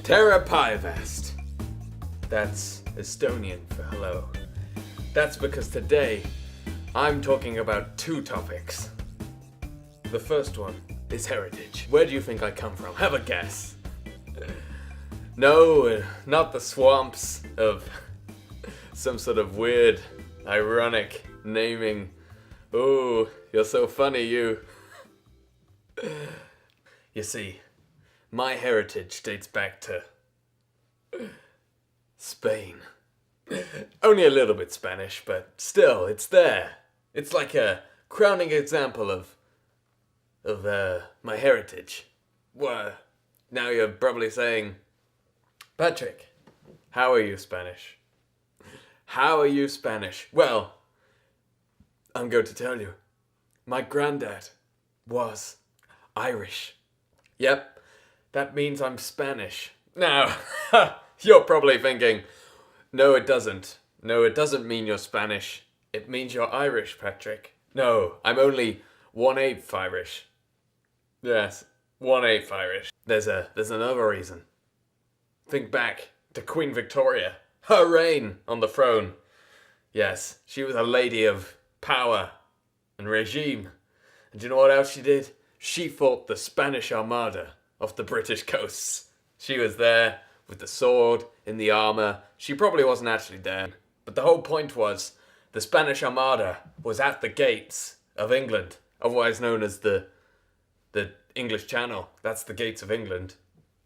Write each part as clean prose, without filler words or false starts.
Terra Pivast. That's Estonian for hello. That's because today I'm talking about two topics. The first one is heritage. Where do you think I come from? Have a guess. No, not the swamps of some sort of weird, ironic naming. Oh, you're so funny, you. You see, my heritage dates back to Spain. Only a little bit Spanish, but still, it's there. It's like a crowning example of my heritage. Well, now you're probably saying, Patrick, how are you Spanish? How are you Spanish? Well, I'm going to tell you. My granddad was Irish. Yep, that means I'm Spanish. Now, you're probably thinking, no it doesn't. No, it doesn't mean you're Spanish. It means you're Irish, Patrick. No, I'm only 1/8 Irish. Yes, 1/8 Irish. There's another reason. Think back to Queen Victoria. Her reign on the throne. Yes, she was a lady of power and regime. And do you know what else she did? She fought the Spanish Armada off the British coasts. She was there with the sword, in the armour. She probably wasn't actually there. But the whole point was, the Spanish Armada was at the gates of England, otherwise known as the English Channel. That's the gates of England.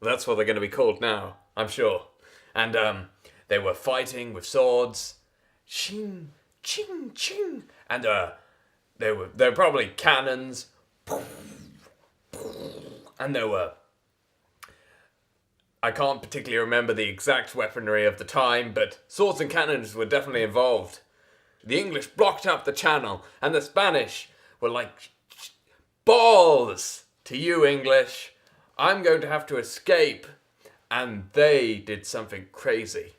That's what they're going to be called now, I'm sure. And they were fighting with swords. Ching, ching, ching. And there were probably cannons. And there were... I can't particularly remember the exact weaponry of the time, but swords and cannons were definitely involved. The English blocked up the channel, and the Spanish were like, balls to you English. I'm going to have to escape. And they did something crazy.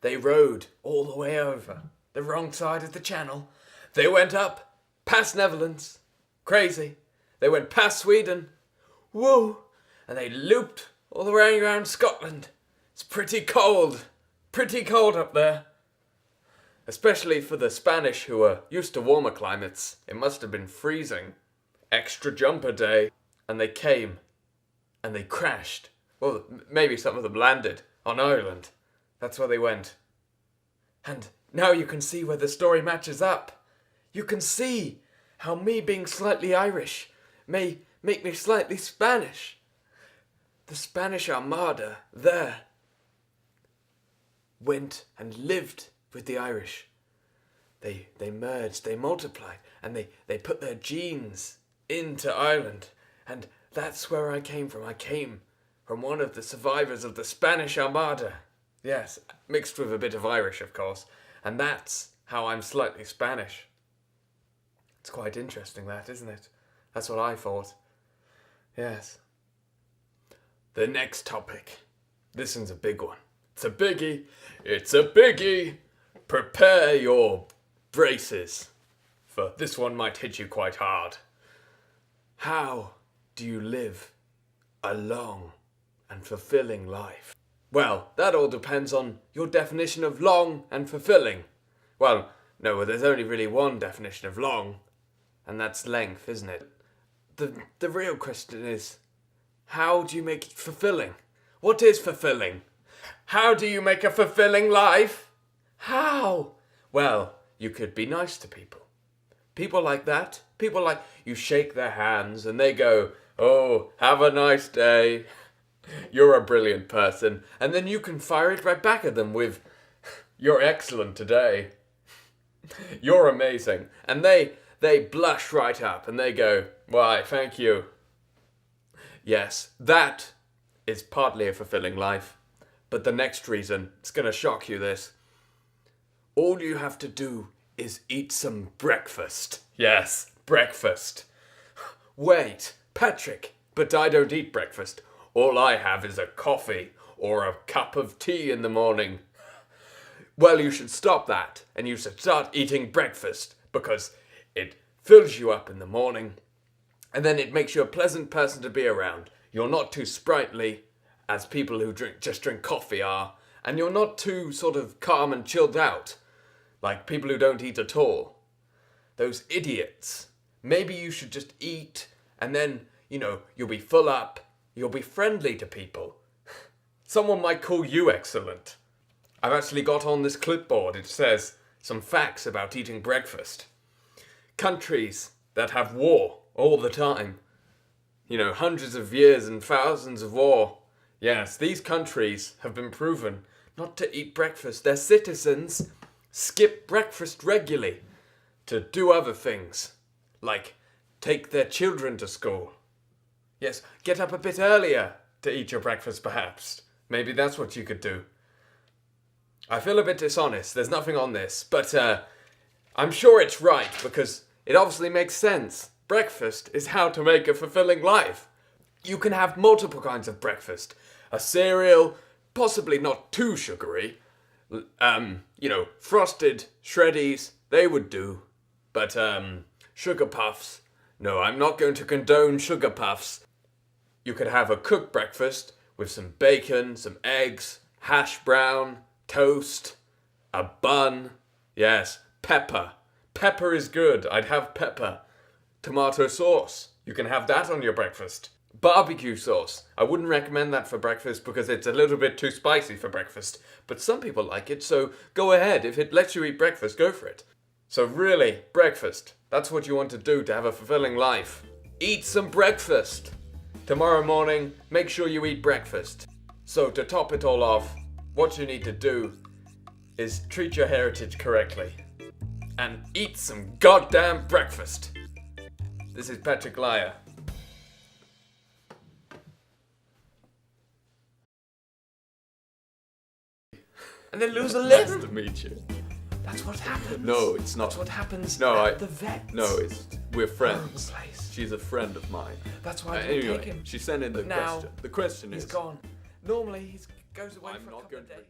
They rowed all the way over the wrong side of the channel. They went up past Netherlands. Crazy. They went past Sweden. Woo! And they looped all the way around Scotland. It's pretty cold. Pretty cold up there. Especially for the Spanish who were used to warmer climates. It must have been freezing. Extra jumper day. And they came. And they crashed. Well, maybe some of them landed on Ireland. That's where they went. And now you can see where the story matches up. You can see how me being slightly Irish may make me slightly Spanish. The Spanish Armada there went and lived with the Irish. They merged, they multiplied, and they put their genes into Ireland. And that's where I came from. I came from one of the survivors of the Spanish Armada. Yes, mixed with a bit of Irish, of course. And that's how I'm slightly Spanish. It's quite interesting that, isn't it? That's what I thought. Yes. The next topic. This one's a big one. It's a biggie. It's a biggie. Prepare your braces, for this one might hit you quite hard. How do you live a long and fulfilling life? Well, that all depends on your definition of long and fulfilling. Well, no, there's only really one definition of long, and that's length, isn't it? The real question is, how do you make it fulfilling? What is fulfilling? How do you make a fulfilling life? How? Well, you could be nice to people. People like that. People like, you shake their hands and they go, oh, have a nice day. You're a brilliant person. And then you can fire it right back at them with, you're excellent today. You're amazing. And they blush right up and they go, why, thank you. Yes, that is partly a fulfilling life. But the next reason, it's going to shock you this. All you have to do is eat some breakfast. Yes, breakfast. Wait, Patrick, but I don't eat breakfast. All I have is a coffee or a cup of tea in the morning. Well, you should stop that and you should start eating breakfast because it fills you up in the morning and then it makes you a pleasant person to be around. You're not too sprightly as people who just drink coffee are, and you're not too sort of calm and chilled out, like people who don't eat at all. Those idiots. Maybe you should just eat, and then, you'll be full up, you'll be friendly to people. Someone might call you excellent. I've actually got on this clipboard, it says some facts about eating breakfast. Countries that have war all the time, hundreds of years and thousands of war. Yes, these countries have been proven not to eat breakfast. Their citizens skip breakfast regularly to do other things, like take their children to school. Yes, get up a bit earlier to eat your breakfast, perhaps. Maybe that's what you could do. I feel a bit dishonest. There's nothing on this, but I'm sure it's right because it obviously makes sense. Breakfast is how to make a fulfilling life. You can have multiple kinds of breakfast. A cereal, possibly not too sugary. Frosted shreddies, they would do. But, sugar puffs. No, I'm not going to condone sugar puffs. You could have a cooked breakfast with some bacon, some eggs, hash brown, toast, a bun. Yes, pepper. Pepper is good. I'd have pepper. Tomato sauce. You can have that on your breakfast. Barbecue sauce. I wouldn't recommend that for breakfast because it's a little bit too spicy for breakfast. But some people like it, so go ahead. If it lets you eat breakfast, go for it. So really, breakfast. That's what you want to do to have a fulfilling life. Eat some breakfast. Tomorrow morning, make sure you eat breakfast. So to top it all off, what you need to do is treat your heritage correctly. And eat some goddamn breakfast. This is Patrick Lyier. And then lose a limb. Nice to meet you. That's what happens. No, it's not. That's what happens No, at the vet. No, we're friends. Place. She's a friend of mine. That's why I didn't Anyway, take him. she sent in the But now question. The question He's is... gone. Normally he goes away I'm for a not couple of going to- days.